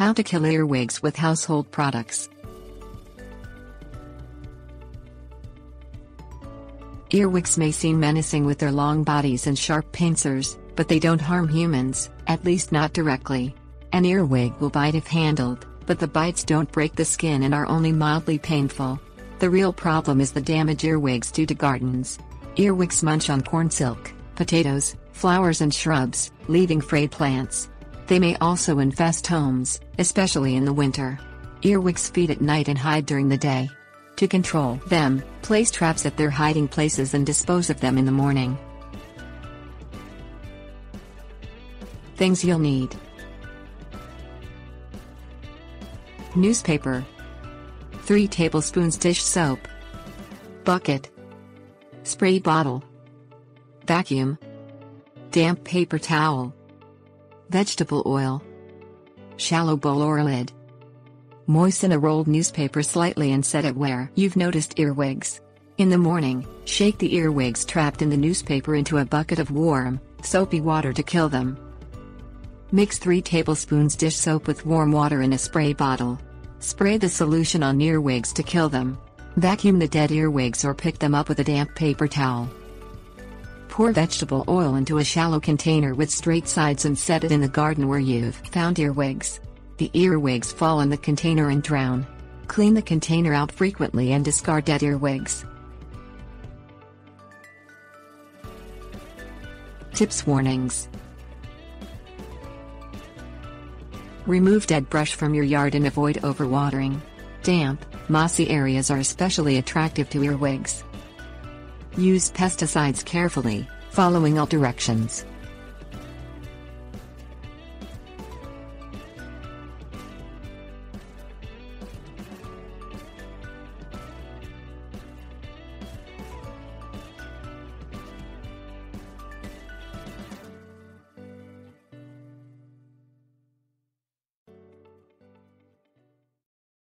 How to kill earwigs with household products. Earwigs may seem menacing with their long bodies and sharp pincers, but they don't harm humans, at least not directly. An earwig will bite if handled, but the bites don't break the skin and are only mildly painful. The real problem is the damage earwigs do to gardens. Earwigs munch on corn silk, potatoes, flowers and shrubs, leaving frayed plants. They may also infest homes, especially in the winter. Earwigs feed at night and hide during the day. To control them, place traps at their hiding places and dispose of them in the morning. Things you'll need: newspaper, 3 tablespoons dish soap, bucket, spray bottle, vacuum, damp paper towel, vegetable oil, shallow bowl or lid. Moisten a rolled newspaper slightly and set it where you've noticed earwigs. In the morning, shake the earwigs trapped in the newspaper into a bucket of warm, soapy water to kill them. Mix 3 tablespoons dish soap with warm water in a spray bottle. Spray the solution on earwigs to kill them. Vacuum the dead earwigs or pick them up with a damp paper towel. Pour vegetable oil into a shallow container with straight sides and set it in the garden where you've found earwigs. The earwigs fall in the container and drown. Clean the container out frequently and discard dead earwigs. Tips: warnings. Remove dead brush from your yard and avoid overwatering. Damp, mossy areas are especially attractive to earwigs. Use pesticides carefully, following all directions.